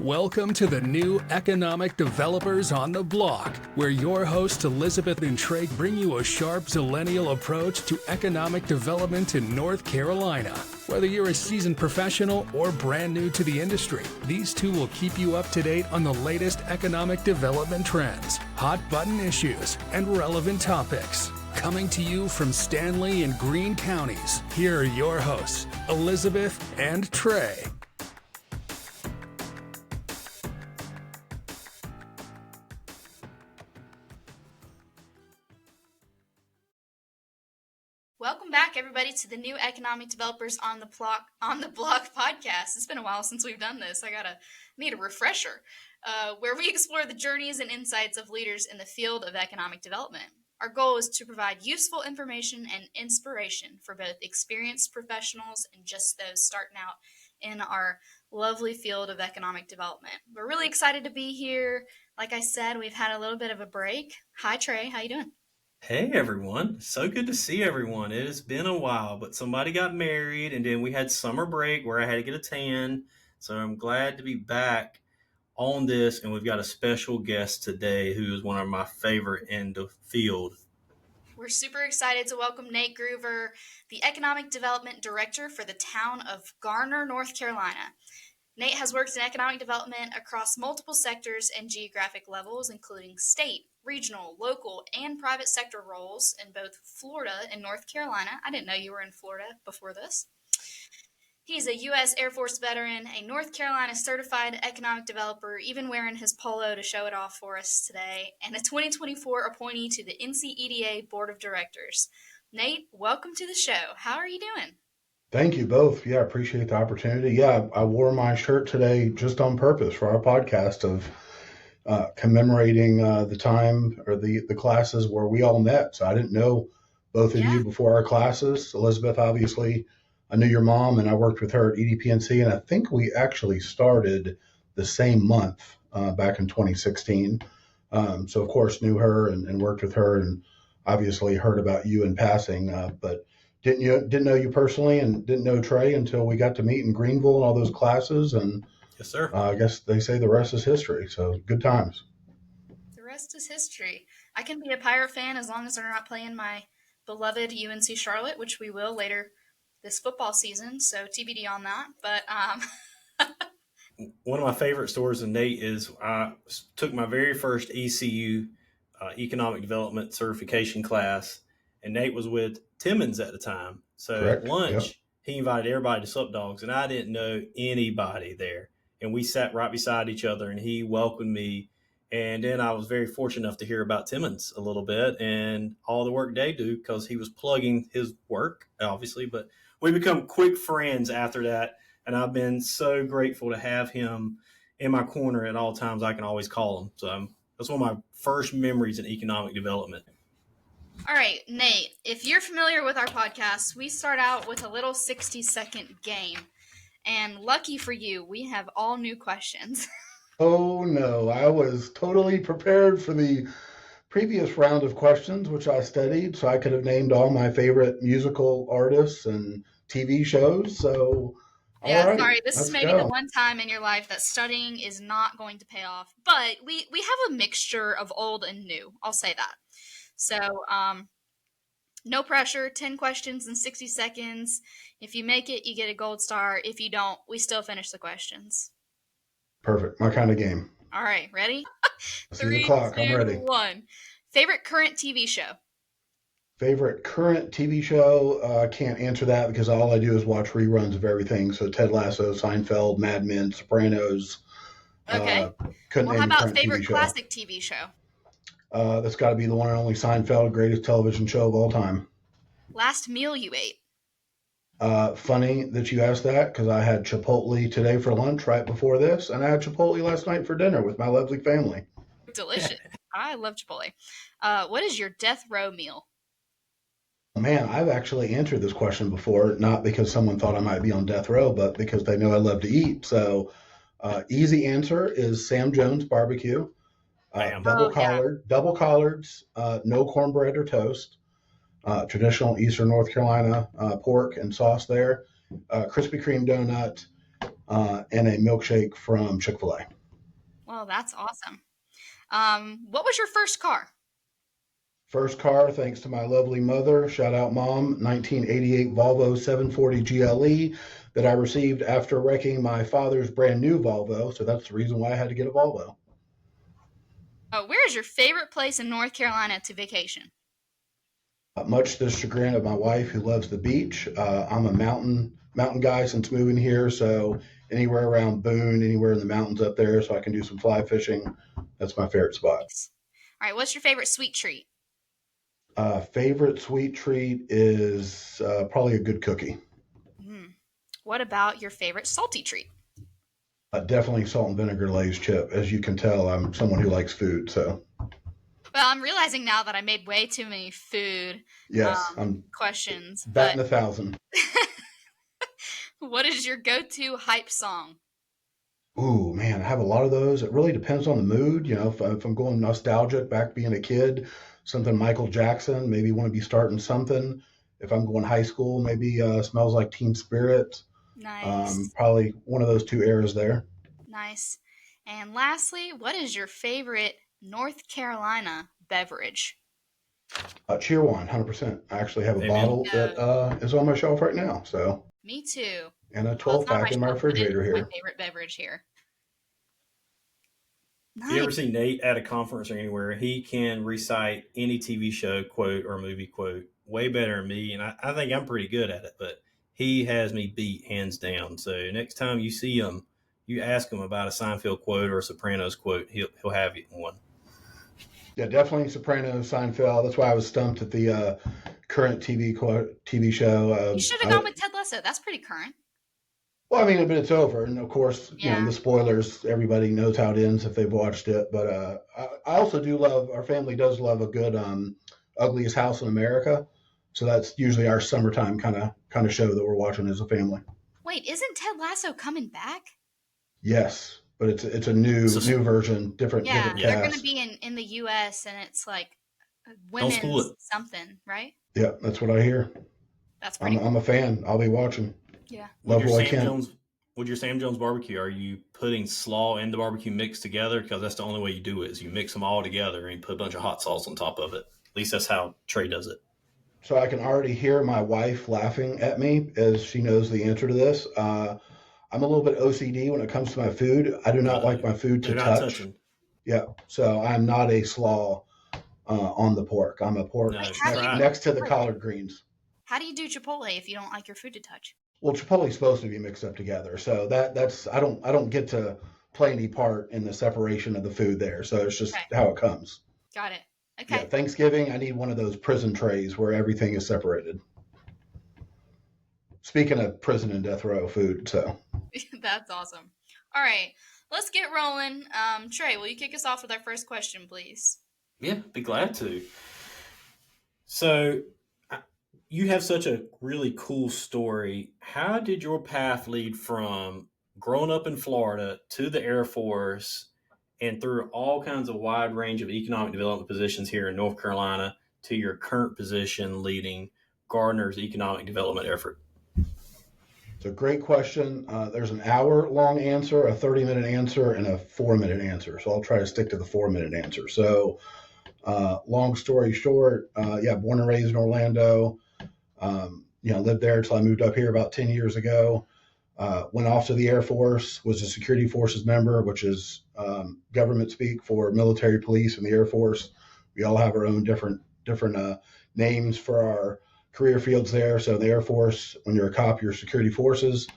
Welcome to the new Economic Developers on the Block, where your hosts Elizabeth and Trey bring you a sharp zillennial approach to economic development in North Carolina. Whether you're a seasoned professional or brand new to the industry, these two will keep you up to date on the latest economic development trends, hot button issues, and relevant topics. Coming to you from Stanley and Greene counties, here are your hosts, Elizabeth and Trey. Welcome back, everybody, to the new Economic Developers on the Block podcast. It's been a while since we've done this. I need a refresher, where we explore the journeys and insights of leaders in the field of economic development. Our goal is to provide useful information and inspiration for both experienced professionals and just those starting out in our lovely field of economic development. We're really excited to be here. Like I said, we've had a little bit of a break. Hi, Trey. How you doing? Hey everyone, so good to see everyone. It has been a while, but somebody got married and then we had summer break where I had to get a tan. So I'm glad to be back on this, and we've got a special guest today who is one of my favorite in the field. We're super excited to welcome Nate Groover, the Economic Development Director for the Town of Garner, North Carolina. Nate has worked in economic development across multiple sectors and geographic levels, including state, regional, local, and private sector roles in both Florida and North Carolina. I didn't know you were in Florida before this. He's a U.S. Air Force veteran, a North Carolina certified economic developer, even wearing his polo to show it off for us today, and a 2024 appointee to the NCEDA Board of Directors. Nate, welcome to the show. How are you doing? Thank you both. Yeah, I appreciate the opportunity. Yeah, I wore my shirt today just on purpose for our podcast of commemorating the time or the classes where we all met. So I didn't know both of you before our classes. Elizabeth, obviously, I knew your mom, and I worked with her at EDPNC, and I think we actually started the same month back in 2016. So, of course, knew her and worked with her, and obviously heard about you in passing, but didn't know you personally and didn't know Trey until we got to meet in Greenville and all those classes. And yes, sir. I guess they say the rest is history. So good times. The rest is history. I can be a Pirate fan as long as they're not playing my beloved UNC Charlotte, which we will later this football season. So TBD on that. But one of my favorite stories of Nate is I took my very first ECU economic development certification class, and Nate was with Timmons at the time. So Correct. At lunch, Yep. He invited everybody to Sup Dogs, and I didn't know anybody there. And we sat right beside each other, and he welcomed me. And then I was very fortunate enough to hear about Timmons a little bit and all the work they do, because he was plugging his work, obviously. But we become quick friends after that, and I've been so grateful to have him in my corner at all times. I can always call him. So that's one of my first memories in economic development. all right, Nate, if you're familiar with our podcast, we start out with a little 60-second game. And lucky for you, we have all new questions. Oh, no. I was totally prepared for the previous round of questions, which I studied, so I could have named all my favorite musical artists and TV shows. So, Yeah, all right, sorry, this is let's maybe go. the one time in your life that studying is not going to pay off. But we have a mixture of old and new. I'll say that. So, no pressure, 10 questions in 60 seconds. If you make it, you get a gold star. If you don't, we still finish the questions. Perfect. My kind of game. All right, ready? See the 3, clock. 2, I'm ready. 1. Favorite current TV show? Favorite current TV show? Can't answer that because all I do is watch reruns of everything. So Ted Lasso, Seinfeld, Mad Men, Sopranos. Okay. Couldn't Well, how name a about current favorite TV show. classic TV show? That's got to be the one and only Seinfeld, greatest television show of all time. Last meal you ate? Funny that you asked that because I had Chipotle today for lunch right before this, and I had Chipotle last night for dinner with my lovely family. Delicious. I love Chipotle. What is your death row meal? Man, I've actually answered this question before, not because someone thought I might be on death row, but because they know I love to eat. So, easy answer is Sam Jones barbecue. Double collards, no cornbread or toast. Traditional Eastern North Carolina pork and sauce there. Krispy Kreme donut, and a milkshake from Chick-fil-A. Well, that's awesome. What was your first car? First car, thanks to my lovely mother, shout out mom, 1988 Volvo 740 GLE that I received after wrecking my father's brand new Volvo. So that's the reason why I had to get a Volvo. Where is your favorite place in North Carolina to vacation? Much to the chagrin of my wife, who loves the beach. I'm a mountain guy since moving here, so anywhere around Boone, anywhere in the mountains up there, so I can do some fly fishing. That's my favorite spot. Nice. All right, what's your favorite sweet treat? Favorite sweet treat is probably a good cookie. What about your favorite salty treat? Definitely salt and vinegar Lay's chip. As you can tell, I'm someone who likes food, so. Well, I'm realizing now that I made way too many food I'm questions. batting 1,000. What is your go-to hype song? Ooh, man, I have a lot of those. It really depends on the mood. You know, if I'm going nostalgic, back being a kid, something Michael Jackson, maybe want to be starting something. If I'm going high school, maybe Smells Like Teen Spirit. Nice. Probably one of those two eras there. Nice. And lastly, what is your favorite North Carolina beverage? Cheerwine, 100%. I actually have a Amen. bottle that is on my shelf right now. So, Me too. and a Well, it's 12 not pack in my shelf, but it refrigerator is my here. favorite beverage here. You ever Nice. see Nate at a conference or anywhere? He can recite any TV show quote or movie quote way better than me, and I think I'm pretty good at it, but he has me beat hands down. So next time you see him, you ask him about a Seinfeld quote or a Sopranos quote, he'll have you one. Yeah, definitely Sopranos, Seinfeld. That's why I was stumped at the current TV show. You should have gone with Ted Lasso. That's pretty current. Well, I mean, but it's over, and of course, Yeah. the spoilers. Everybody knows how it ends if they've watched it. But I also do love. Our family does love a good Ugliest House in America. So that's usually our summertime kind of show that we're watching as a family. Wait, isn't Ted Lasso coming back? Yes, but it's a new version, different Yeah, cast. they're going to be in the U.S. and it's like Don't spoil women's it. something, right? Yeah, that's what I hear. That's pretty I'm a fan. I'll be watching. Yeah. Love Roy Kent. With your Sam Jones barbecue, are you putting slaw and the barbecue mixed together? Because that's the only way you do it is you mix them all together and you put a bunch of hot sauce on top of it. At least that's how Trey does it. So I can already hear my wife laughing at me as she knows the answer to this. I'm a little bit OCD when it comes to my food. I do not like my food to touch. Touching. Yeah, so I'm not a slaw on the pork. I'm a pork next to the collard greens. How do you do Chipotle if you don't like your food to touch? Well, Chipotle's supposed to be mixed up together, so that's I don't get to play any part in the separation of the food there. So it's just how it comes. Got it. Okay. Yeah, Thanksgiving, I need one of those prison trays where everything is separated. Speaking of prison and death row food, so. That's awesome. All right, let's get rolling. Trey, will you kick us off with our first question, please? Yeah, be glad to. So you have such a really cool story. How did your path lead from growing up in Florida to the Air Force and through all kinds of wide range of economic development positions here in North Carolina to your current position leading Garner's economic development effort? It's a great question. There's an hour-long answer, a 30-minute answer, and a 4-minute answer. So I'll try to stick to the 4-minute answer. So long story short, born and raised in Orlando. Lived there until I moved up here about 10 years ago. Went off to the Air Force, was a security forces member, which is government speak for military, police, and the Air Force. We all have our own different names for our career fields there. So the Air Force, when you're a cop, you're security forces.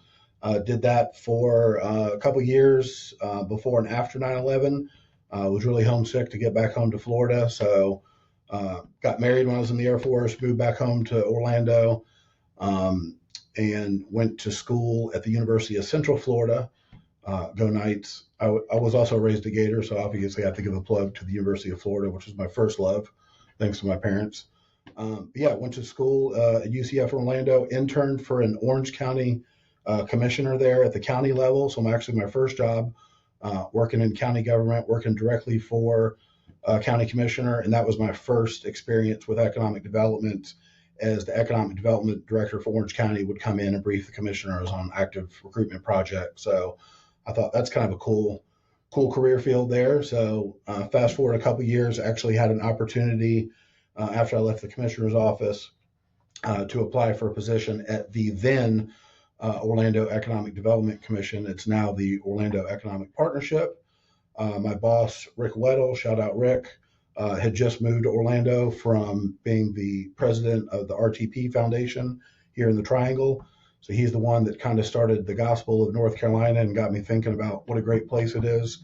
Did that for a couple years before and after 9/11. Was really homesick to get back home to Florida. So got married when I was in the Air Force, moved back home to Orlando, and went to school at the University of Central Florida. Go Knights. I was also raised a Gator, so obviously I have to give a plug to the University of Florida, which is my first love, thanks to my parents. Went to school at UCF Orlando, interned for an Orange County commissioner there at the county level. So I'm actually my first job working in county government, working directly for a county commissioner. And that was my first experience with economic development as the economic development director for Orange County, would come in and brief the commissioners on active recruitment projects. So I thought that's kind of a cool career field there. So fast forward a couple of years, I actually had an opportunity after I left the commissioner's office to apply for a position at the then Orlando Economic Development Commission. It's now the Orlando Economic Partnership. My boss, Rick Weddle, shout out Rick, had just moved to Orlando from being the president of the RTP Foundation here in the Triangle. So he's the one that kind of started the gospel of North Carolina and got me thinking about what a great place it is.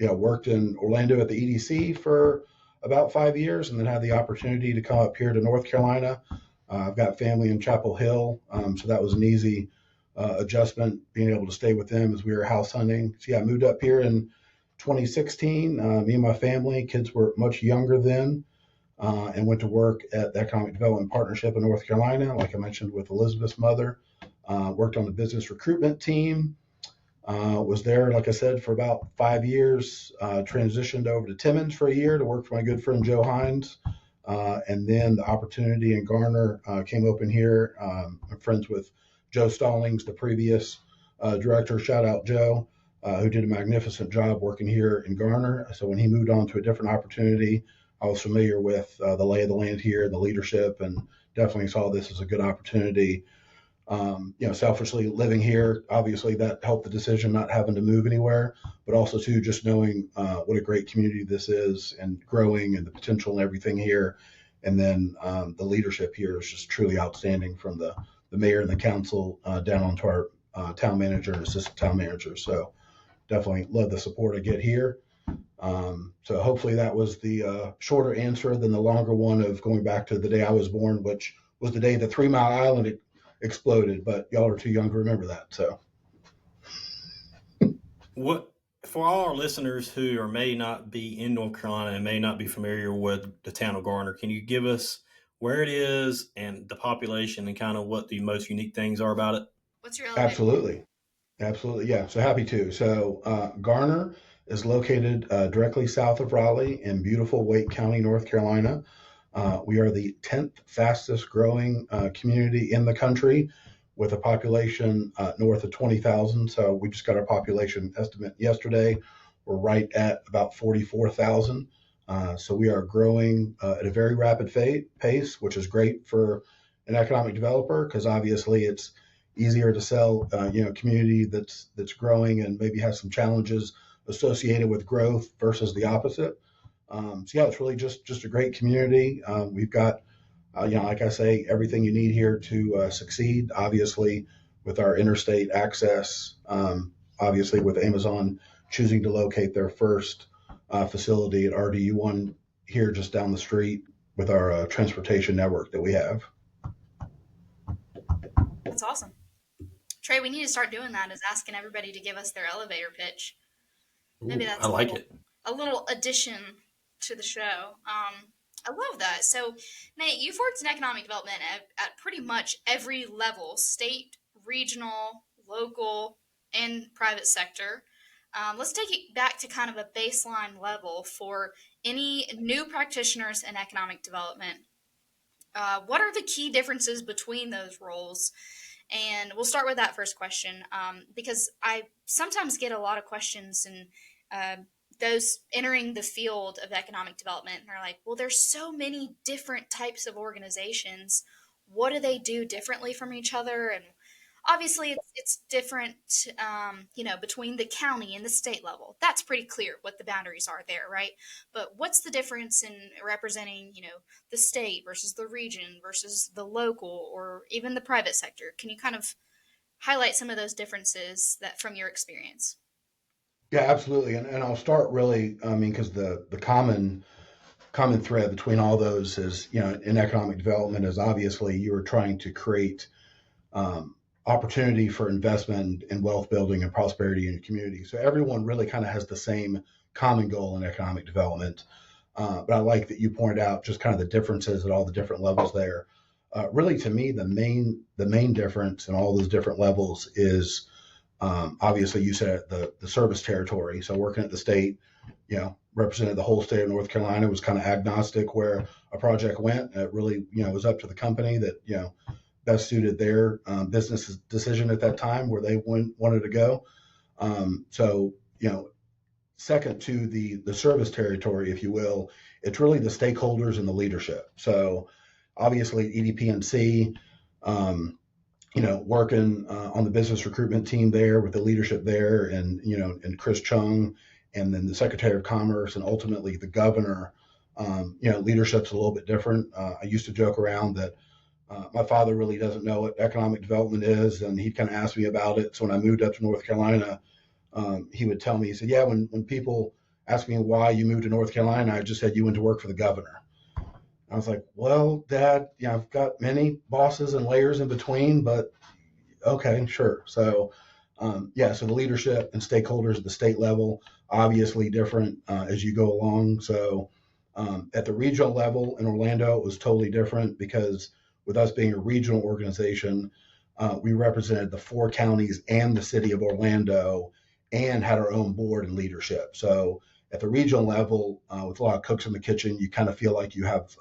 Worked in Orlando at the EDC for about 5 years, and then had the opportunity to come up here to North Carolina. I've got family in Chapel Hill, so that was an easy adjustment, being able to stay with them as we were house hunting. So I moved up here in 2016. Me and my family, kids were much younger then, and went to work at the Economic Development Partnership in North Carolina, like I mentioned, with Elizabeth's mother. Worked on the business recruitment team. Was there, like I said, for about 5 years. Transitioned over to Timmins for a year to work for my good friend Joe Hines. And then the opportunity in Garner came open here. I'm friends with Joe Stallings, the previous director. Shout out Joe, who did a magnificent job working here in Garner. So when he moved on to a different opportunity, I was familiar with the lay of the land here and the leadership, and definitely saw this as a good opportunity. Selfishly living here, obviously that helped the decision, not having to move anywhere, but also too, just knowing what a great community this is and growing, and the potential and everything here. And then the leadership here is just truly outstanding, from the mayor and the council down onto our town manager and assistant town manager. So definitely love the support I get here. So hopefully that was the shorter answer than the longer one of going back to the day I was born, which was the day the 3 Mile Island exploded, but y'all are too young to remember that. So what, for all our listeners who are may not be in North Carolina and may not be familiar with the town of Garner, can you give us where it is and the population and kind of what the most unique things are about it? What's your elevator? Absolutely. Yeah. So happy to. So Garner is located directly south of Raleigh in beautiful Wake County, North Carolina. We are the 10th fastest growing community in the country, with a population north of 20,000. So we just got our population estimate yesterday. We're right at about 44,000. So we are growing at a very rapid pace, which is great for an economic developer, because obviously it's easier to sell a community that's growing and maybe has some challenges associated with growth versus the opposite. It's really just a great community. We've got, like I say, everything you need here to succeed. Obviously, with our interstate access, obviously with Amazon choosing to locate their first facility at RDU1 here just down the street, with our transportation network that we have. That's awesome. Trey, we need to start doing that, is asking everybody to give us their elevator pitch. Maybe that's a little addition to the show. I love that. So, Nate, you've worked in economic development at pretty much every level: state, regional, local, and private sector. Let's take it back to kind of a baseline level for any new practitioners in economic development. What are the key differences between those roles? And we'll start with that first question, because I sometimes get a lot of questions, and those entering the field of economic development, and they're like, well, there's so many different types of organizations. What do they do differently from each other? And obviously it's different, between the county and the state level. That's pretty clear what the boundaries are there, right? But what's the difference in representing, the state versus the region versus the local or even the private sector? Can you kind of highlight some of those differences that from your experience? Yeah, absolutely. And I'll start really, because the common thread between all those is, in economic development is obviously you are trying to create opportunity for investment and wealth building and prosperity in your community. So everyone really kind of has the same common goal in economic development. But I like that you pointed out just kind of the differences at all the different levels there. Really, to me, the main difference in all those different levels is obviously you said the service territory. So working at the state, represented the whole state of North Carolina, was kind of agnostic where a project went. It really, was up to the company that, best suited their business decision at that time where they wanted to go. So, second to the service territory, if you will, it's really the stakeholders and the leadership. So obviously EDPNC, working on the business recruitment team there with the leadership there and Chris Chung, and then the Secretary of Commerce, and ultimately the governor. Leadership's a little bit different. I used to joke around that my father really doesn't know what economic development is, and he'd kind of ask me about it. So when I moved up to North Carolina, he would tell me, he said, yeah, when people ask me why you moved to North Carolina, I just said you went to work for the governor. I was like, well, Dad, I've got many bosses and layers in between, but okay, sure. So, so the leadership and stakeholders at the state level, obviously different as you go along. So at the regional level in Orlando, it was totally different because with us being a regional organization, we represented the 4 counties and the city of Orlando and had our own board and leadership. So at the regional level, with a lot of cooks in the kitchen, you kind of feel like you have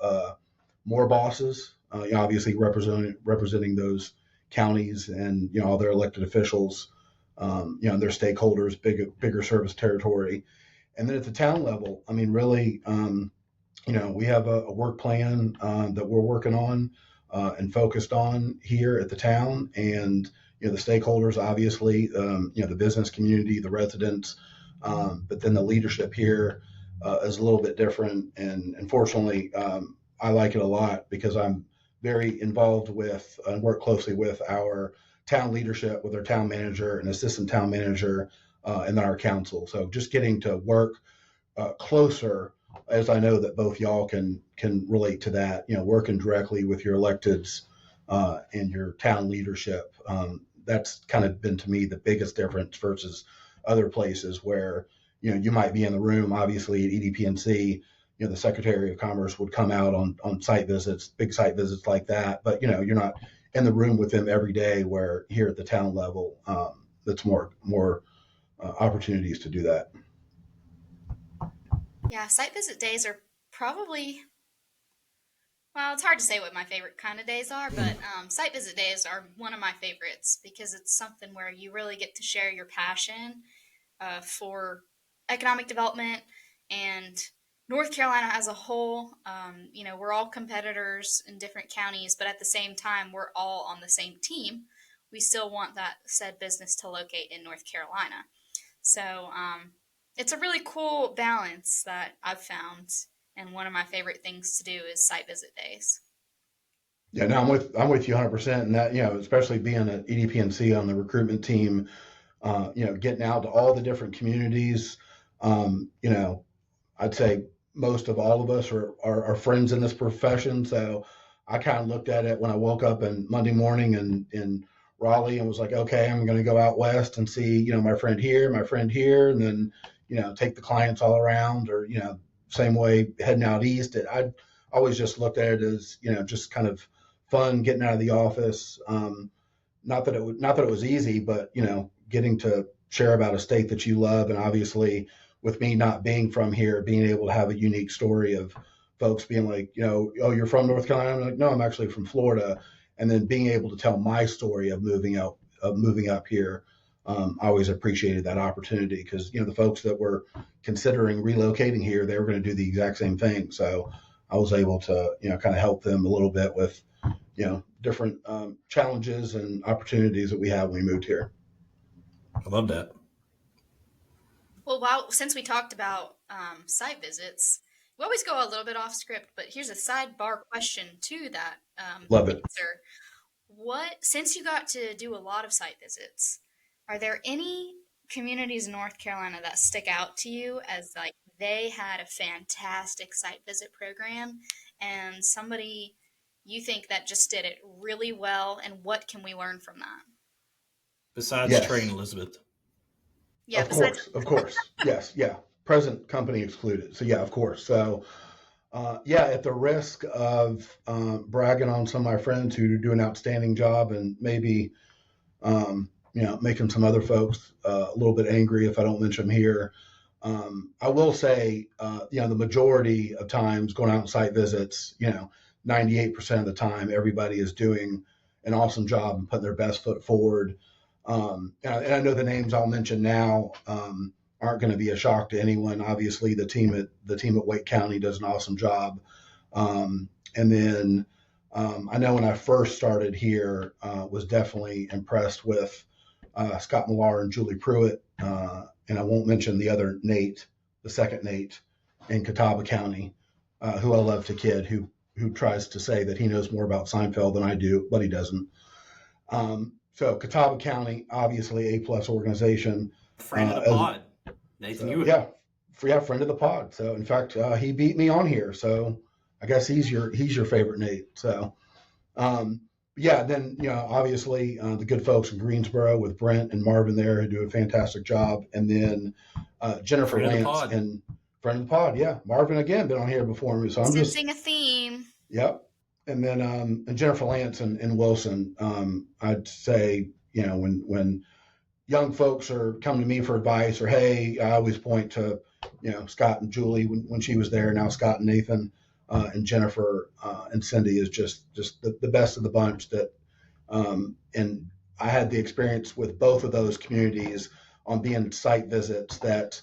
more bosses, obviously representing those counties and, all their elected officials, and their stakeholders, bigger service territory. And then at the town level, I mean, really, we have a work plan that we're working on and focused on here at the town. And, the stakeholders, obviously, the business community, the residents, but then the leadership here is a little bit different. And unfortunately, I like it a lot because I'm very involved with and work closely with our town leadership, with our town manager and assistant town manager, and then our council. So just getting to work closer, as I know that both y'all can relate to that, working directly with your electeds and your town leadership. That's kind of been to me the biggest difference versus other places where, you might be in the room, obviously at EDPNC, the Secretary of Commerce would come out on site visits, big site visits like that. But, you're not in the room with them every day, where here at the town level, that's more opportunities to do that. Yeah, site visit days are probably, well, it's hard to say what my favorite kind of days are, but site visit days are one of my favorites because it's something where you really get to share your passion for economic development and North Carolina as a whole. We're all competitors in different counties, but at the same time, we're all on the same team. We still want that said business to locate in North Carolina. So it's a really cool balance that I've found, and one of my favorite things to do is site visit days. Yeah, no, I'm with you 100%. And that, especially being at EDPNC on the recruitment team, getting out to all the different communities, I'd say most of all of us are friends in this profession. So I kind of looked at it when I woke up on Monday morning in Raleigh and was like, okay, I'm going to go out west and see, my friend here, and then, take the clients all around, or, same way heading out east. I always just looked at it as, just kind of fun getting out of the office. Not that it was easy, but, getting to share about a state that you love. And obviously with me not being from here, being able to have a unique story of folks being like, oh, you're from North Carolina? I'm like, no, I'm actually from Florida. And then being able to tell my story of moving up here. I always appreciated that opportunity because, the folks that were considering relocating here, they were going to do the exact same thing. So I was able to, kind of help them a little bit with, different challenges and opportunities that we had when we moved here. I love that. Well, since we talked about site visits, we always go a little bit off script, but here's a sidebar question to that Love it. answer. Since you got to do a lot of site visits, are there any communities in North Carolina that stick out to you as like they had a fantastic site visit program and somebody you think that just did it really well, and what can we learn from that? Besides Yes. Trey and Elizabeth. Yeah, Of course. Yes. Yeah. Present company excluded. So yeah, of course. So, at the risk of bragging on some of my friends who do an outstanding job and maybe, making some other folks a little bit angry if I don't mention them here. I will say, the majority of times going out on site visits, 98% of the time, everybody is doing an awesome job and putting their best foot forward. And I know the names I'll mention now aren't going to be a shock to anyone. Obviously, the team at Wake County does an awesome job. And then I know when I first started here, was definitely impressed with Scott Millar and Julie Pruitt. And I won't mention the other Nate, the second Nate in Catawba County, who I love to kid, who tries to say that he knows more about Seinfeld than I do, but he doesn't. So Catawba County, obviously A+ organization. Friend of the pod, Nathan Hewitt. Yeah, friend of the pod. So in fact, he beat me on here. So I guess he's your favorite Nate. So then obviously the good folks in Greensboro with Brent and Marvin there who do a fantastic job, and then Jennifer Lance and friend of the pod. Yeah, Marvin again been on here before me. So I'm sensing a theme. Yep. And then and Jennifer Lance and Wilson, I'd say, when young folks are coming to me for advice, or hey, I always point to Scott and Julie when she was there. Now Scott and Nathan and Jennifer and Cindy is just the best of the bunch. That and I had the experience with both of those communities on being site visits that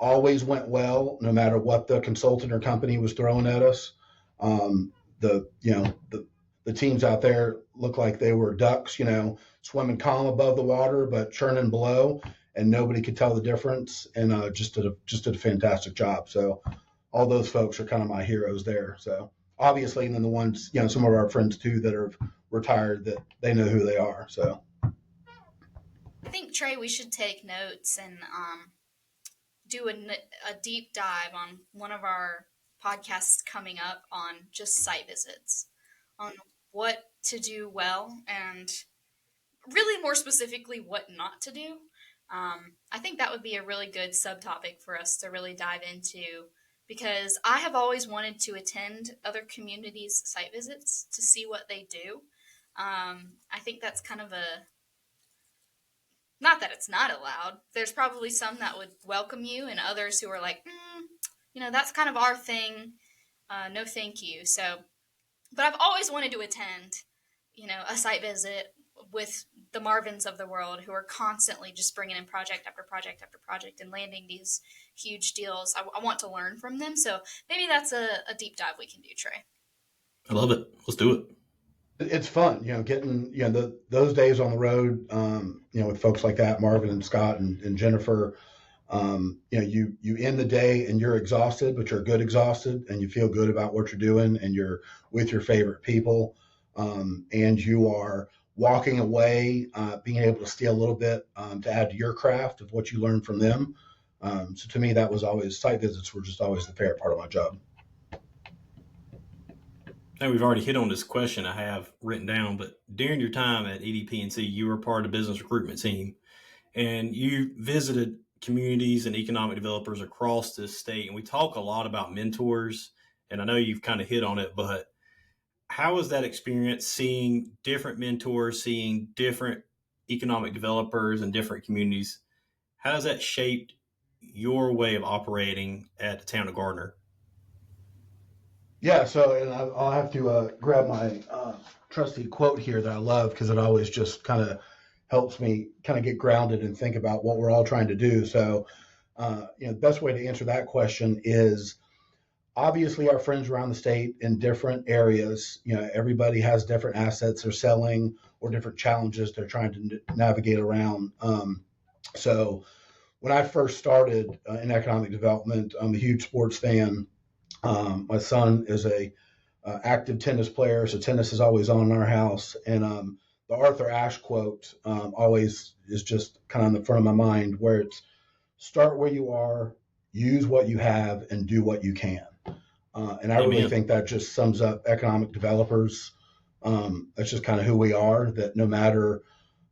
always went well, no matter what the consultant or company was throwing at us. The teams out there looked like they were ducks, swimming calm above the water, but churning below, and nobody could tell the difference. And just did a fantastic job. So all those folks are kind of my heroes there. So obviously, and then the ones, some of our friends too that are retired, that they know who they are. So I think, Trey, we should take notes and do a deep dive on one of our podcasts coming up on just site visits, on what to do well, and really more specifically what not to do. I think that would be a really good subtopic for us to really dive into, because I have always wanted to attend other communities' site visits to see what they do. I think that's kind of not that it's not allowed. There's probably some that would welcome you, and others who are like, that's kind of our thing. No, thank you. So, but I've always wanted to attend, a site visit with the Marvins of the world, who are constantly just bringing in project after project after project and landing these huge deals. I want to learn from them. So maybe that's a deep dive we can do, Trey. I love it. Let's do it. It's fun, getting, those days on the road, with folks like that, Marvin and Scott and Jennifer. You end the day and you're exhausted, but you're good exhausted, and you feel good about what you're doing, and you're with your favorite people, and you are walking away, being able to steal a little bit to add to your craft of what you learned from them. So to me, that was always, site visits were just always the favorite part of my job. Now, we've already hit on this question I have written down, but during your time at EDP&C, you were part of the business recruitment team, and you visited communities and economic developers across this state. And we talk a lot about mentors, and I know you've kind of hit on it, but how was that experience, seeing different mentors, seeing different economic developers and different communities? How has that shaped your way of operating at the Town of Garner? Yeah, so, and I'll have to grab my trusty quote here that I love, because it always just kind of helps me kind of get grounded and think about what we're all trying to do. So, the best way to answer that question is, obviously our friends around the state in different areas, everybody has different assets they're selling or different challenges they're trying to navigate around. So when I first started in economic development, I'm a huge sports fan. My son is a active tennis player, so tennis is always on in our house. And the Arthur Ashe quote always is just kind of in the front of my mind, where it's start where you are, use what you have, and do what you can. And I really think that just sums up economic developers. That's just kind of who we are, that no matter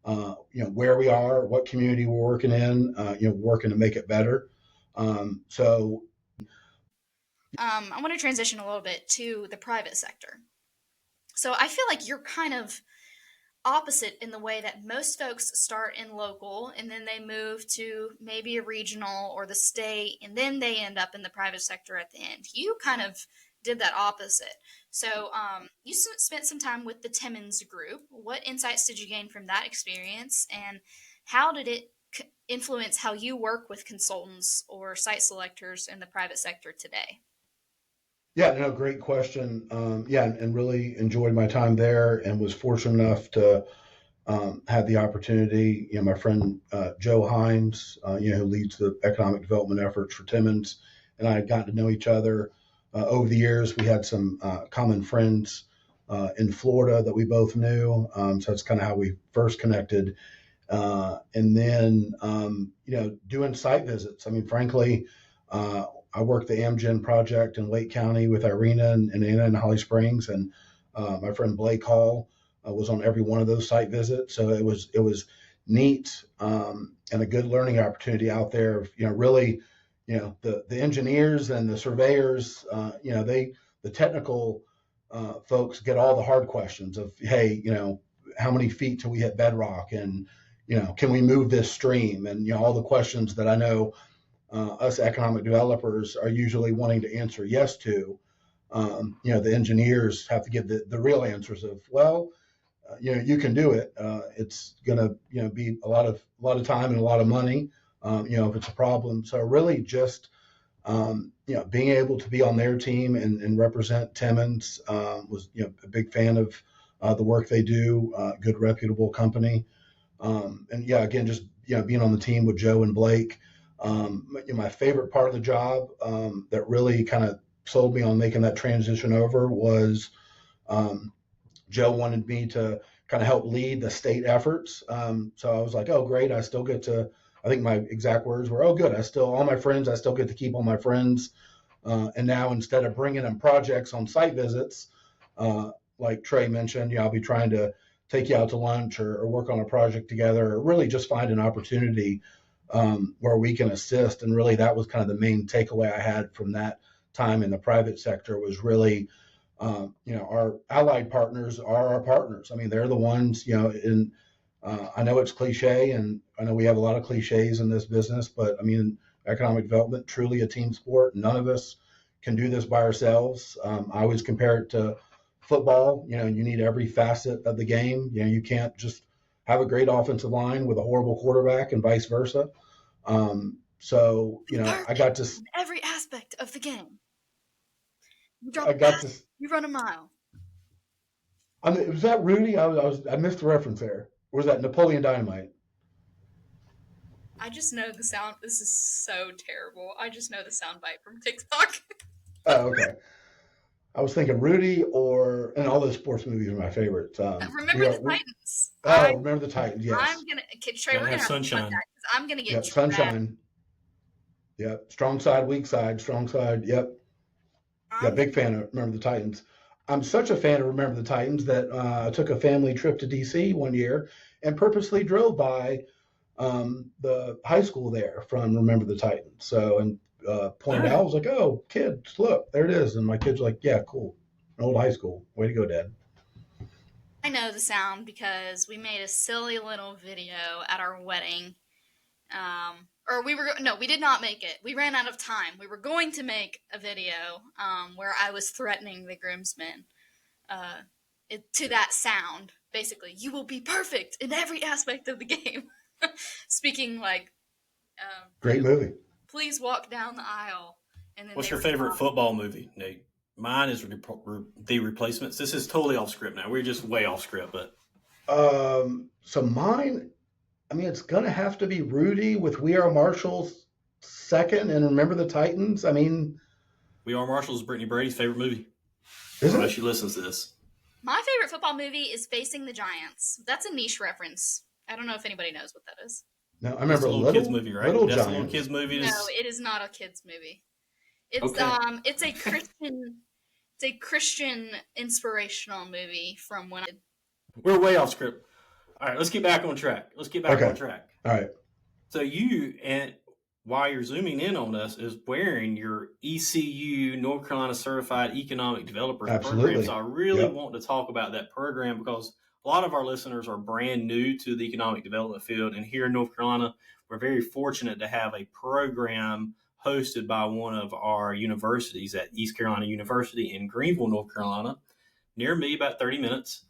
where we are, what community we're working in, working to make it better. I want to transition a little bit to the private sector. So I feel like you're kind of opposite in the way that most folks start in local and then they move to maybe a regional or the state and then they end up in the private sector at the end. You kind of did that opposite. So you spent some time with the Timmons Group. What insights did you gain from that experience, and how did it influence how you work with consultants or site selectors in the private sector today? Yeah, no, great question. Yeah, and really enjoyed my time there, and was fortunate enough to have the opportunity. My friend Joe Hines, who leads the economic development efforts for Timmons, and I had gotten to know each other over the years. We had some common friends in Florida that we both knew, so that's kind of how we first connected. And then, doing site visits. I mean, frankly, I worked the Amgen project in Lake County with Irina and Anna in Holly Springs, and my friend Blake Hall was on every one of those site visits. So it was neat, and a good learning opportunity out there. Of, really, the engineers and the surveyors, the technical folks get all the hard questions of, hey, how many feet till we hit bedrock, and can we move this stream, and all the questions that I know us economic developers are usually wanting to answer yes to. The engineers have to give the real answers of, well, you can do it. It's going to be a lot of time and a lot of money. If it's a problem. So really just being able to be on their team and represent Timmons, was a big fan of the work they do. Good reputable company. And yeah, again, just being on the team with Joe and Blake. My favorite part of the job that really kind of sold me on making that transition over was Joe wanted me to kind of help lead the state efforts. So I was like, oh, great. I still get to, I think my exact words were, oh, good. I still get to keep all my friends. And now instead of bringing them projects on site visits, like Trey mentioned, I'll be trying to take you out to lunch or work on a project together, or really just find an opportunity where we can assist. And really that was kind of the main takeaway I had from that time in the private sector, was really, our allied partners are our partners. I mean, they're the ones, I know it's cliche, and I know we have a lot of cliches in this business, but I mean, economic development, truly a team sport. None of us can do this by ourselves. I always compare it to football. You need every facet of the game. You can't just have a great offensive line with a horrible quarterback and vice versa. I got to every aspect of the game. You drop I a got pass, to. you run a mile. I mean, was that Rudy? I missed the reference there. Or was that Napoleon Dynamite? I just know the sound. This is so terrible. I just know the sound bite from TikTok. Oh, okay. I was thinking Rudy, and all those sports movies are my favorites. Remember the Titans. Remember the Titans. Yes. I'm gonna Trey. We're gonna have Sunshine. I'm gonna get Sunshine. Yep. Strong side, weak side. Strong side. Yep. Yeah, big fan of Remember the Titans. I'm such a fan of Remember the Titans that I took a family trip to DC one year and purposely drove by the high school there from Remember the Titans. So, and pointed out, I was like, oh, kids, look, there it is. And my kids were like, yeah, cool. An old high school. Way to go, Dad. I know the sound because we made a silly little video at our wedding. We did not make it. We ran out of time. We were going to make a video where I was threatening the groomsmen to that sound. Basically, you will be perfect in every aspect of the game. Speaking like... Great movie. Please walk down the aisle. And then What's your favorite football movie, Nate? Mine is The Replacements. This is totally off script now. We're just way off script, but... So mine... I mean, it's going to have to be Rudy with We Are Marshall's second, and Remember the Titans. I mean... We Are Marshall is Brittany Brady's favorite movie. Is it? She listens to this. My favorite football movie is Facing the Giants. That's a niche reference. I don't know if anybody knows what that is. No, I remember a little kids movie, right? Little That's Giants. a little kids movie. No, it is not a kids movie. It's Okay. It's a Christian. It's a Christian inspirational movie from when We're way off script. All right, let's get back on track. All right. So you, and while you're zooming in on us, is wearing your ECU North Carolina Certified Economic Developers Absolutely. program. So I really want to talk about that program because a lot of our listeners are brand new to the economic development field. And here in North Carolina, we're very fortunate to have a program hosted by one of our universities at East Carolina University in Greenville, North Carolina, near me, about 30 minutes.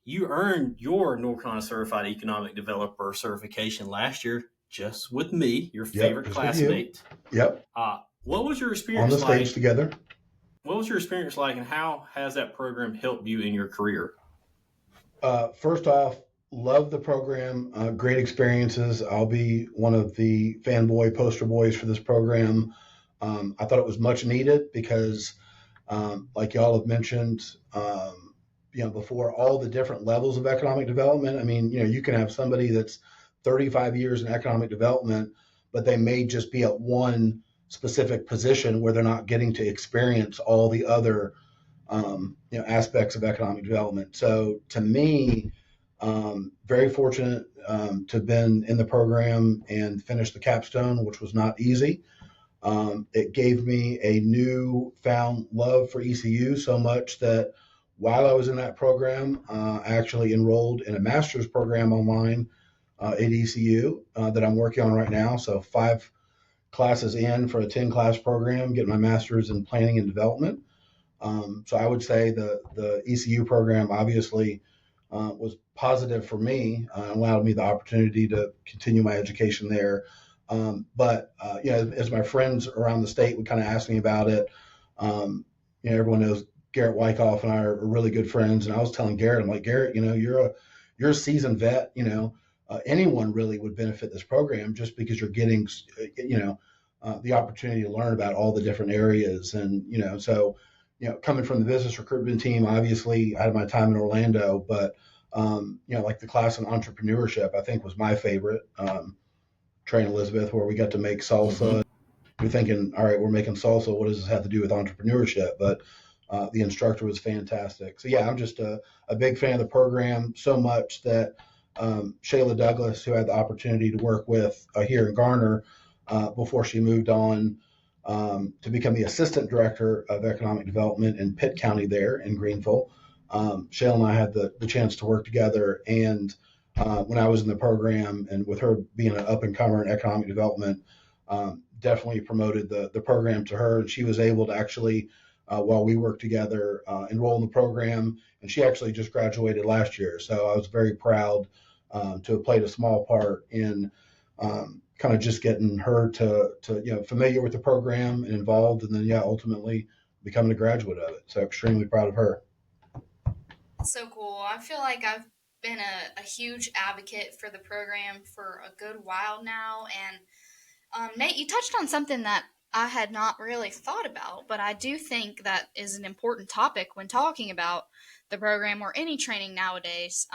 You earned your North Carolina Certified Economic Developer certification last year, just with me, your favorite classmate. Yep. What was your experience on the stage like? Together. What was your experience like, and how has that program helped you in your career? First off, love the program. Great experiences. I'll be one of the fanboy poster boys for this program. I thought it was much needed because, like y'all have mentioned, before, all the different levels of economic development. I mean, you can have somebody that's 35 years in economic development, but they may just be at one specific position where they're not getting to experience all the other aspects of economic development. So to me, very fortunate to have been in the program and finish the capstone, which was not easy. It gave me a newfound love for ECU, so much that while I was in that program, I actually enrolled in a master's program online at ECU that I'm working on right now. So 5 classes in for a 10-class program, getting my master's in planning and development. So I would say the ECU program obviously was positive for me, allowed me the opportunity to continue my education there. But as my friends around the state would kind of ask me about it, everyone knows Garrett Wyckoff and I are really good friends. And I was telling Garrett, I'm like, Garrett, you're a seasoned vet. Anyone really would benefit this program just because you're getting, the opportunity to learn about all the different areas. And, so, coming from the business recruitment team, obviously I had my time in Orlando, but, like the class in entrepreneurship, I think was my favorite. Train Elizabeth, where we got to make salsa. Mm-hmm. You're thinking, all right, we're making salsa. What does this have to do with entrepreneurship? But the instructor was fantastic. So yeah, I'm just a big fan of the program, so much that Shayla Douglas, who I had the opportunity to work with here in Garner before she moved on to become the assistant director of economic development in Pitt County there in Greenville. Shayla and I had the chance to work together, and when I was in the program, and with her being an up-and-comer in economic development, definitely promoted the program to her, and she was able to actually, while we worked together, enroll in the program, and she actually just graduated last year. So I was very proud to have played a small part in kind of just getting her to familiar with the program and involved, and then ultimately becoming a graduate of it. So extremely proud of her. So cool. I feel like I've been a huge advocate for the program for a good while now. And Nate, you touched on something that I had not really thought about, but I do think that is an important topic when talking about the program or any training nowadays.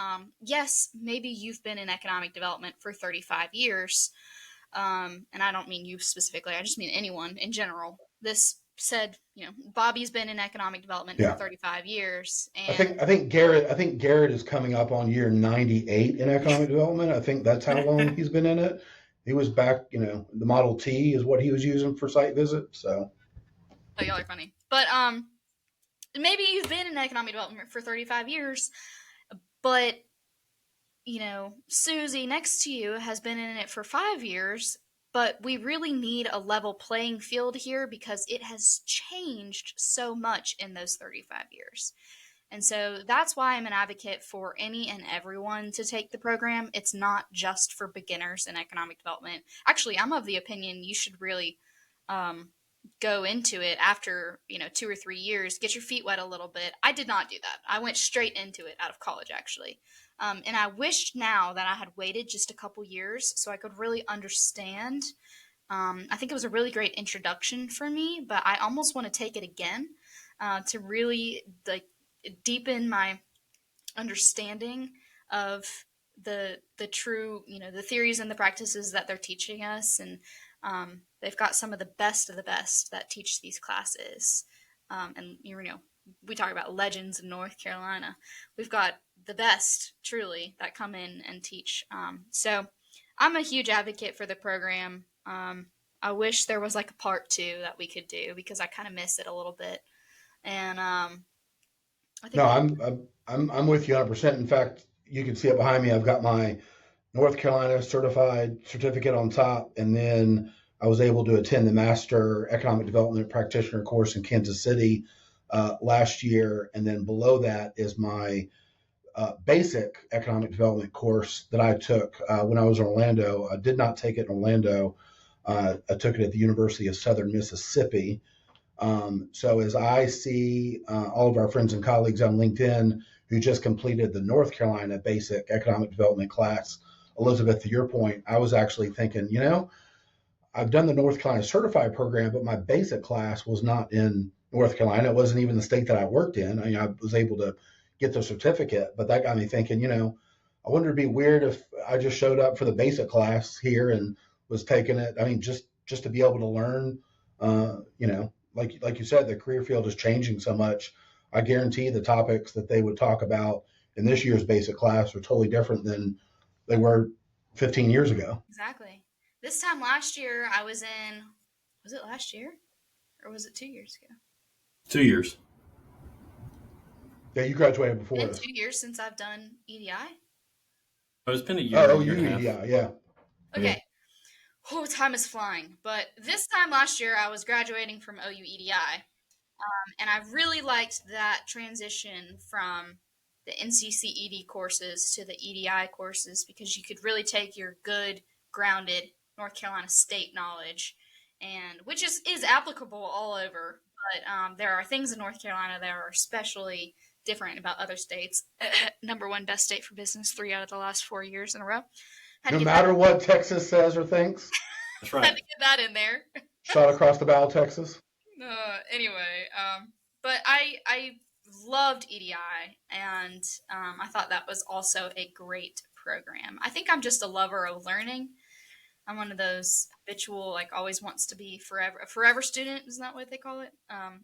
Yes, maybe you've been in economic development for 35 years. And I don't mean you specifically, I just mean anyone in general. This said, Bobby's been in economic development for 35 years. And I think Garrett is coming up on year 98 in economic development. I think that's how long he's been in it. He was back, the Model T is what he was using for site visits. So, oh, y'all are funny. But maybe you've been in economic development for 35 years, but Susie next to you has been in it for 5 years. But we really need a level playing field here because it has changed so much in those 35 years. And so that's why I'm an advocate for any and everyone to take the program. It's not just for beginners in economic development. Actually, I'm of the opinion you should really go into it after 2 or 3 years, get your feet wet a little bit. I did not do that. I went straight into it out of college, actually. And I wished now that I had waited just a couple years so I could really understand. I think it was a really great introduction for me, but I almost want to take it again to really deepen my understanding of the true, the theories and the practices that they're teaching us. And they've got some of the best that teach these classes. And we talk about legends in North Carolina. We've got the best, truly, that come in and teach. So I'm a huge advocate for the program. I wish there was like a part 2 that we could do because I kind of miss it a little bit. And I think No, we. I'm with you 100%. In fact, you can see it behind me. I've got my North Carolina certified certificate on top, and then I was able to attend the Master Economic Development Practitioner course in Kansas City last year, and then below that is my basic economic development course that I took when I was in Orlando. I did not take it in Orlando. I took it at the University of Southern Mississippi. So as I see all of our friends and colleagues on LinkedIn who just completed the North Carolina basic economic development class, Elizabeth, to your point, I was actually thinking, I've done the North Carolina certified program, but my basic class was not in North Carolina. It wasn't even the state that I worked in. I was able to get the certificate, but that got me thinking, I wonder it'd be weird if I just showed up for the basic class here and was taking it. I mean, just to be able to learn, like you said, the career field is changing so much. I guarantee the topics that they would talk about in this year's basic class are totally different than they were 15 years ago. Exactly. This time last year, I was in. Was it last year, or was it 2 years ago? 2 years. Yeah, you graduated It's before been us. 2 years since I've done EDI. Oh, it's been a Oh, year and a OU, half. yeah. Okay. Yeah. Oh, time is flying. But this time last year, I was graduating from OU EDI. And I really liked that transition from the NCCED courses to the EDI courses because you could really take your good, grounded North Carolina state knowledge, and which is applicable all over. But there are things in North Carolina that are especially different about other states. Number one best state for business 3 out of the last 4 years in a row. Had to No get that. matter what Texas says or thinks, That's Had right. to get that in there. shot across the bow, Texas. Anyway, but I loved EDI, and I thought that was also a great program. I think I'm just a lover of learning. I'm one of those habitual, like always wants to be a forever student. Isn't that what they call it?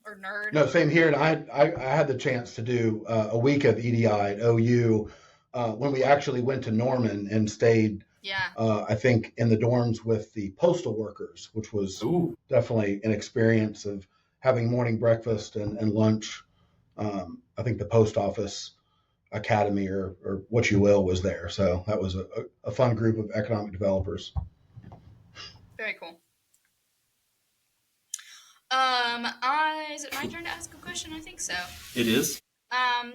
Or nerd? No, same here. And I had the chance to do a week of EDI at OU when we actually went to Norman and stayed, Yeah, I think, in the dorms with the postal workers, which was Ooh. definitely an experience of having morning breakfast and lunch. I think the post office academy or what you will was there. So that was a fun group of economic developers. very cool. Is it my turn to ask a question? I think so. It is.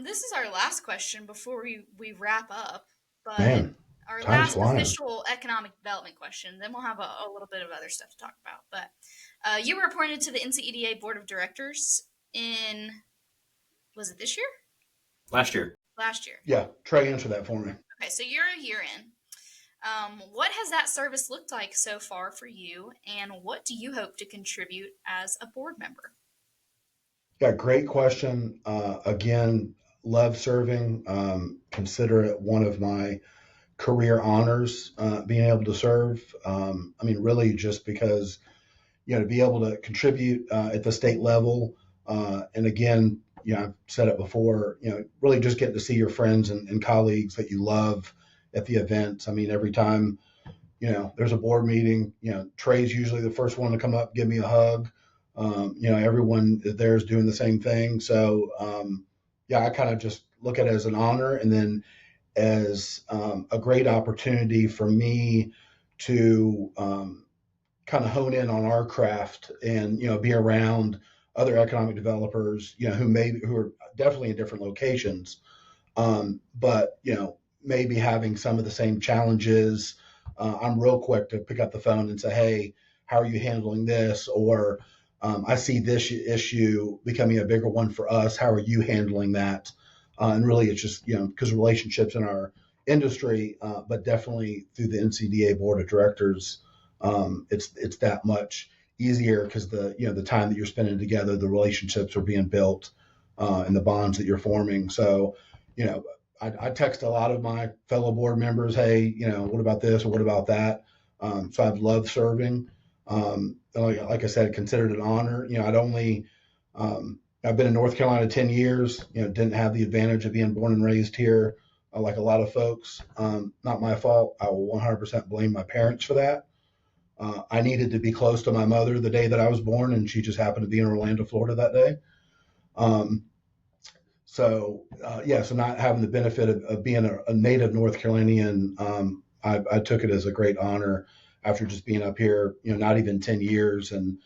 This is our last question before we wrap up, but Man, our time's last flying. official economic development question. Then we'll have a little bit of other stuff to talk about. But you were appointed to the NCEDA Board of Directors was it this year? Last year. Last year. Yeah, Trey, answer that for me. Okay, so you're a year in. What has that service looked like so far for you, and what do you hope to contribute as a board member? Yeah, great question. Again, love serving. Consider it one of my career honors, being able to serve. Really just because, to be able to contribute at the state level. And again, I've said it before, really just getting to see your friends and colleagues that you love at the events. Every time, there's a board meeting, Trey's usually the first one to come up, give me a hug. Everyone there is doing the same thing. So, I kind of just look at it as an honor and then as a great opportunity for me to kind of hone in on our craft and, be around other economic developers, who are definitely in different locations. But, maybe having some of the same challenges. I'm real quick to pick up the phone and say, hey, how are you handling this? Or I see this issue becoming a bigger one for us. How are you handling that? And really, it's just, because relationships in our industry, but definitely through the NCDA Board of Directors, it's that much easier because the time that you're spending together, the relationships are being built, and the bonds that you're forming. So, I text a lot of my fellow board members, hey, what about this or what about that? So I've loved serving. Like I said, considered an honor. I've been in North Carolina 10 years, didn't have the advantage of being born and raised here like a lot of folks. Not my fault. I will 100% blame my parents for that. I needed to be close to my mother the day that I was born, and she just happened to be in Orlando, Florida that day. So not having the benefit of being a native North Carolinian, I took it as a great honor after just being up here, not even 10 years and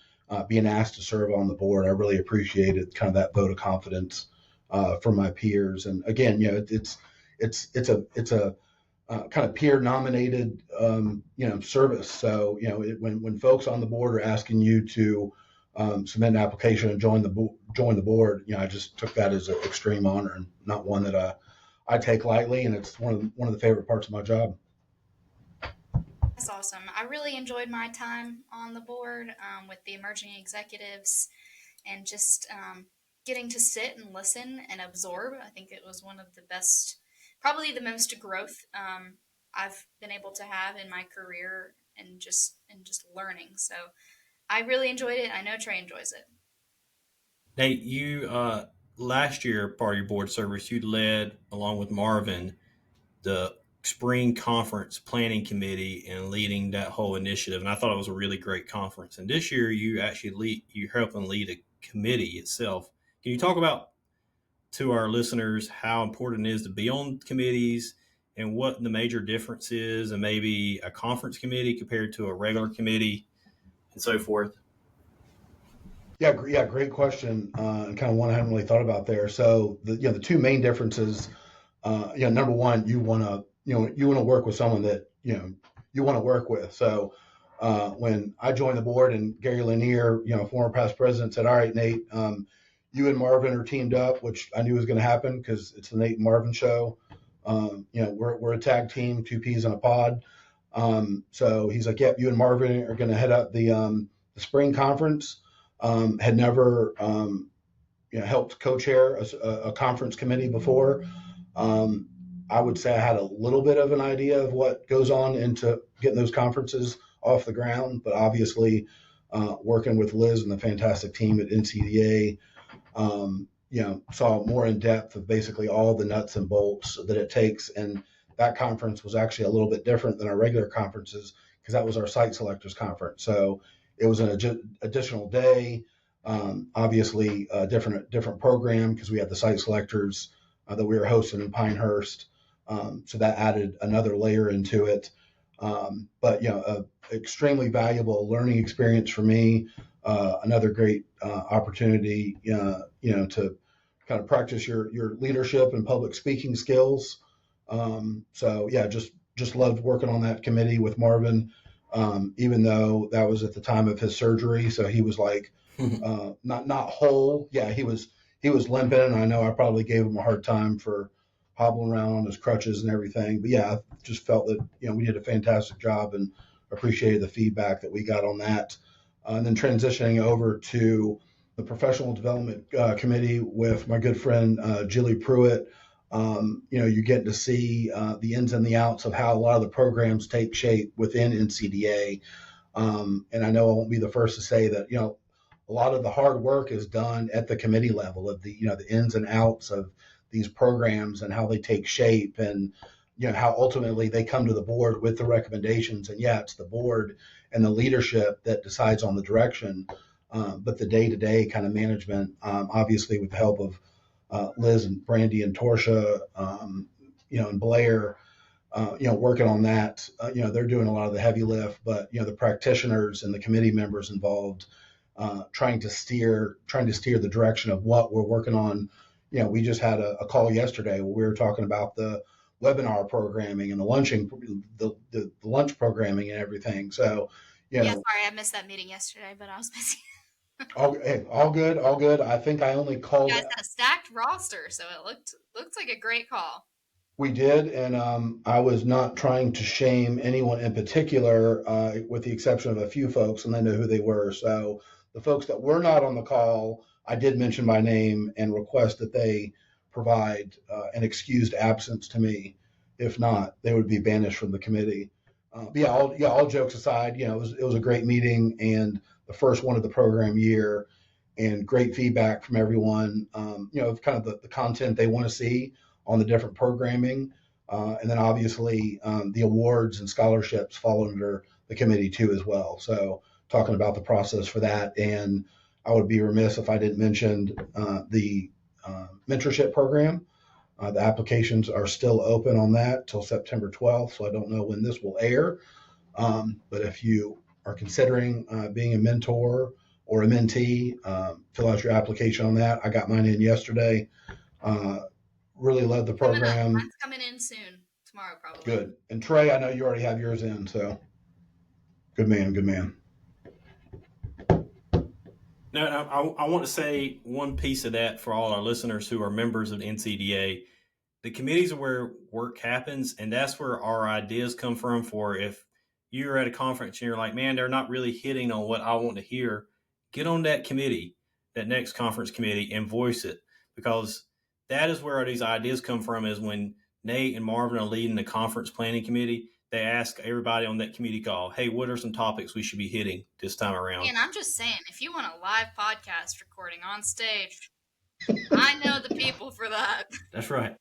being asked to serve on the board. I really appreciated kind of that vote of confidence from my peers. And again, it's a kind of peer nominated, service. So, when folks on the board are asking you to submit an application and join the board, I just took that as an extreme honor and not one that I take lightly. And it's one of the favorite parts of my job. That's awesome. I really enjoyed my time on the board with the emerging executives and just getting to sit and listen and absorb. I think it was one of the best, probably the most growth I've been able to have in my career and just learning. So I really enjoyed it. I know Trey enjoys it. Nate, you last year, part of your board service, you led along with Marvin the spring conference planning committee and leading that whole initiative. And I thought it was a really great conference. And this year, you actually you helped them lead a committee itself. Can you talk about to our listeners how important it is to be on committees and what the major difference is, and maybe a conference committee compared to a regular committee and so forth? Yeah, great question, and kind of one I hadn't really thought about there. So the two main differences, number one, you want to work with someone that you want to work with. So when I joined the board and Gary Lanier, former past president, said, "All right, Nate, you and Marvin are teamed up," which I knew was going to happen because it's the Nate and Marvin show. We're a tag team, two peas in a pod. So he's like, "Yep, you and Marvin are going to head up the spring conference." Had never helped co-chair a conference committee before. I would say I had a little bit of an idea of what goes on into getting those conferences off the ground, but obviously working with Liz and the fantastic team at NCEDA, saw more in depth of basically all the nuts and bolts that it takes. And that conference was actually a little bit different than our regular conferences because that was our site selectors conference. So it was an additional day, obviously a different program because we had the site selectors that we were hosting in Pinehurst. So that added another layer into it. But extremely valuable learning experience for me. Another great opportunity, to kind of practice your leadership and public speaking skills. Just loved working on that committee with Marvin. Even though that was at the time of his surgery, so he was like not whole. Yeah, he was limping, and I know I probably gave him a hard time for hobbling around on his crutches and everything. But yeah, I just felt that we did a fantastic job and appreciated the feedback that we got on that. And then transitioning over to the professional development committee with my good friend Jilly Pruitt. You get to see the ins and the outs of how a lot of the programs take shape within NCDA. And I know I won't be the first to say that, a lot of the hard work is done at the committee level of the ins and outs of these programs and how they take shape and, how ultimately they come to the board with the recommendations. And yeah, it's the board and the leadership that decides on the direction. But the day-to-day kind of management, obviously with the help of Liz and Brandy and Torsia, and Blair, working on that. They're doing a lot of the heavy lift, but the practitioners and the committee members involved, trying to steer the direction of what we're working on. We just had a call yesterday where we were talking about the webinar programming and the lunch programming and everything. So, sorry, I missed that meeting yesterday, but I was busy. all good. I think I only called. You guys had a stacked roster, so it looked like a great call. We did, and I was not trying to shame anyone in particular, with the exception of a few folks, and I know who they were. So the folks that were not on the call, I did mention by name and request that they provide an excused absence to me. If not, they would be banished from the committee. All jokes aside, it was a great meeting and the first one of the program year, and great feedback from everyone. Kind of the content they want to see on the different programming, and then obviously the awards and scholarships fall under the committee too as well. So talking about the process for that, and I would be remiss if I didn't mention the mentorship program. The applications are still open on that till September 12th, so I don't know when this will air. But if you are considering being a mentor or a mentee, fill out your application on that. I got mine in yesterday. Really love the Coming up. program. Mine's coming in soon. Tomorrow, probably. Good. And Trey, I know you already have yours in, so good man, good man. Now, I want to say one piece of that for all our listeners who are members of the NCEDA. The committees are where work happens, and that's where our ideas come from. For if you're at a conference and you're like, man, they're not really hitting on what I want to hear, get on that committee, that next conference committee, and voice it, because that is where these ideas come from. Is when Nate and Marvin are leading the conference planning committee, they ask everybody on that committee call, hey, what are some topics we should be hitting this time around? And I'm just saying, if you want a live podcast recording on stage, I know the people for that. That's right.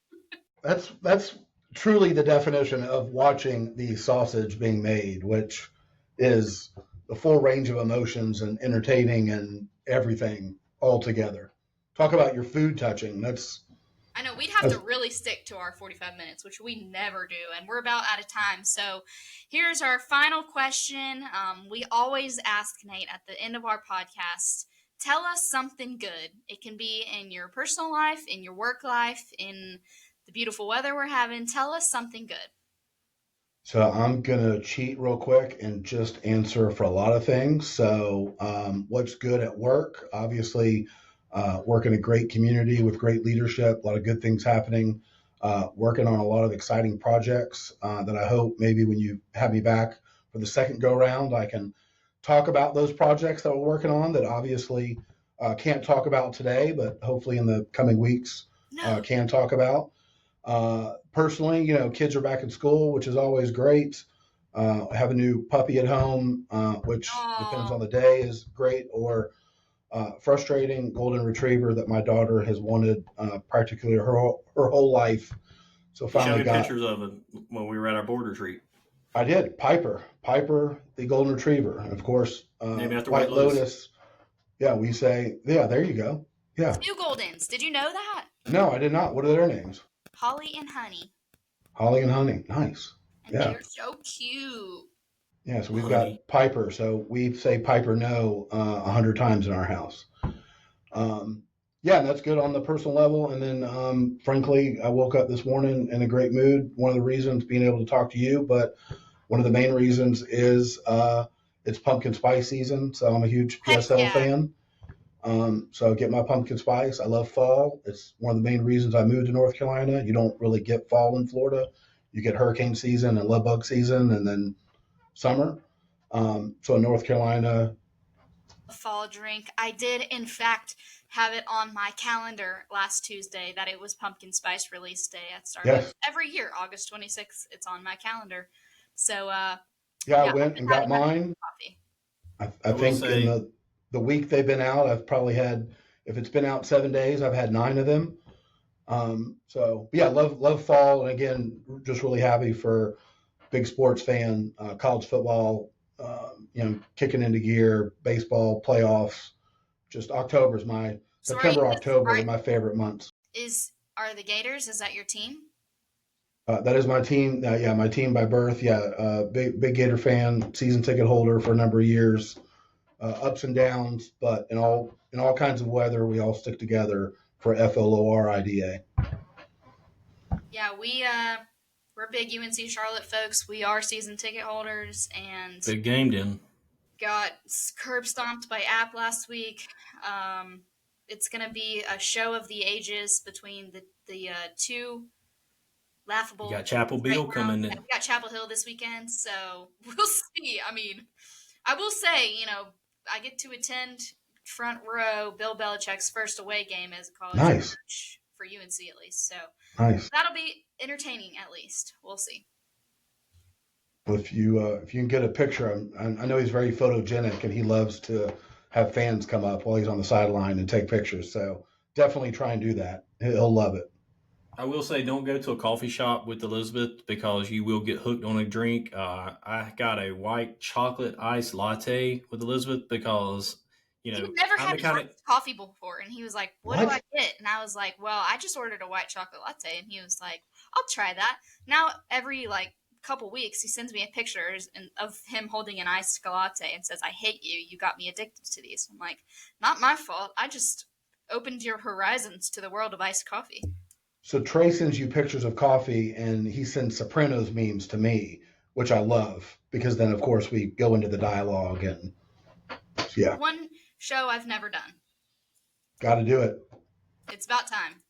That's truly the definition of watching the sausage being made, which is the full range of emotions and entertaining and everything all together. Talk about your food touching. I know we'd have to really stick to our 45 minutes, which we never do, and we're about out of time. So here's our final question. We always ask Nate at the end of our podcast, tell us something good. It can be in your personal life, in your work life, in the beautiful weather we're having. Tell us something good. So I'm going to cheat real quick and just answer for a lot of things. So what's good at work? Obviously, work in a great community with great leadership, a lot of good things happening, working on a lot of exciting projects that I hope maybe when you have me back for the second go round, I can talk about those projects that we're working on that obviously can't talk about today, but hopefully in the coming weeks can talk about. Personally, kids are back in school, which is always great. I have a new puppy at home, which depends on the day, is great, or frustrating golden retriever that my daughter has wanted practically her whole life. So finally got pictures of it when we were at our board retreat. I did. Piper, the golden retriever, and of course White Lotus. Yeah, we say, yeah, there you go. Yeah, 2 Goldens. Did you know that? No, I did not. What are their names? Holly and Honey. Holly and Honey. Nice. And they're so cute. Yeah, so we've got Piper. So we say Piper no 100 times in our house. Yeah, and that's good on the personal level. And then, frankly, I woke up this morning in a great mood. One of the reasons being able to talk to you, but one of the main reasons is it's pumpkin spice season. So I'm a huge PSL fan. So I get my pumpkin spice. I love fall. It's one of the main reasons I moved to North Carolina. You don't really get fall in Florida. You get hurricane season and love bug season and then summer. So in North Carolina. Fall drink. I did, in fact, have it on my calendar last Tuesday that it was pumpkin spice release day at Starbucks. Yes. Every year, August 26th, it's on my calendar. So, I went and got mine. I think in the week they've been out, I've probably had, if it's been out 7 days, I've had 9 of them. So yeah, love fall. And again, just really happy for big sports fan, college football, kicking into gear, baseball, playoffs. Just October is September, October are my favorite months. Are the Gators, is that your team? That is my team. My team by birth. Big Gator fan, season ticket holder for a number of years. Ups and downs, but in all kinds of weather, we all stick together for FLORIDA. Yeah, we're big UNC Charlotte folks. We are season ticket holders, and big game then. Got curb stomped by App last week. It's going to be a show of the ages between the two laughable. You got Chapel Hill coming in. We got Chapel Hill this weekend, so we'll see. I mean, I will say, I get to attend front row Bill Belichick's first away game as a college coach for UNC at least. So that'll be entertaining at least. We'll see. Well, if you can get a picture, I know he's very photogenic and he loves to have fans come up while he's on the sideline and take pictures. So definitely try and do that. He'll love it. I will say, don't go to a coffee shop with Elizabeth because you will get hooked on a drink. I got a white chocolate iced latte with Elizabeth because You He know, had never I'm had the kind of iced coffee before, and he was like, "What do What? I get?" And I was like, "Well, I just ordered a white chocolate latte," and he was like, "I'll try that." Now every like couple weeks, he sends me a picture of him holding an iced latte and says, "I hate you. You got me addicted to these." I'm like, "Not my fault. I just opened your horizons to the world of iced coffee." So Trey sends you pictures of coffee, and he sends Sopranos memes to me, which I love because then, of course, we go into the dialogue and yeah, One show I've never done. got to do it. It's about time.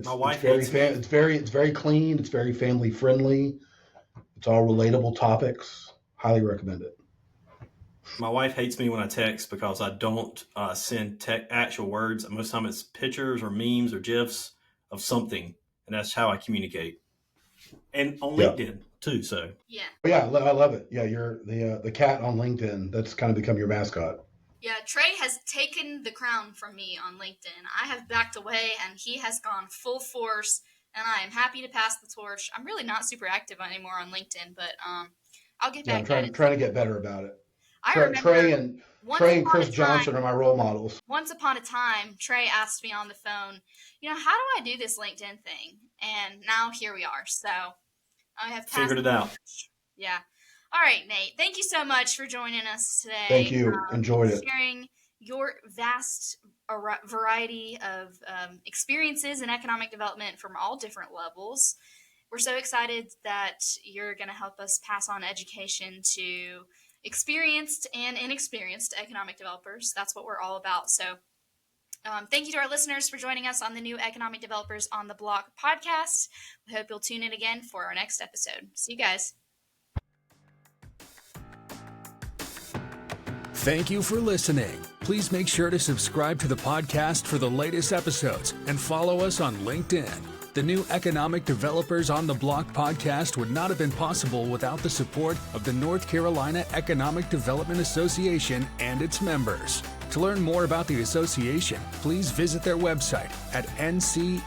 my wife hates me. It's very clean. It's very family friendly. It's all relatable topics. Highly recommend it. My wife hates me when I text because I don't send actual words. Most of the time it's pictures or memes or GIFs of something, and that's how I communicate. And on Yeah. LinkedIn too. So Yeah. But yeah, I love it. Yeah, you're the cat on LinkedIn. That's kind of become your mascot. Yeah, Trey has taken the crown from me on LinkedIn. I have backed away, and he has gone full force, and I am happy to pass the torch. I'm really not super active anymore on LinkedIn, but I'll get Yeah, back at it. trying to get better about it. I remember once Trey and upon a Chris Johnson time, are my role models. Trey asked me on the phone, how do I do this LinkedIn thing? And now here we are. So I have passed figured it out. Yeah. All right, Nate. Thank you so much for joining us today. Thank you. Enjoyed it. Sharing your vast variety of experiences in economic development from all different levels. We're so excited that you're going to help us pass on education to experienced and inexperienced economic developers. That's what we're all about. So thank you to our listeners for joining us on the new Economic Developers on the Block podcast. We hope you'll tune in again for our next episode. See you guys. Thank you for listening. Please make sure to subscribe to the podcast for the latest episodes and follow us on LinkedIn. The new Economic Developers on the Block podcast would not have been possible without the support of the North Carolina Economic Development Association and its members. To learn more about the association, please visit their website at nceda.org.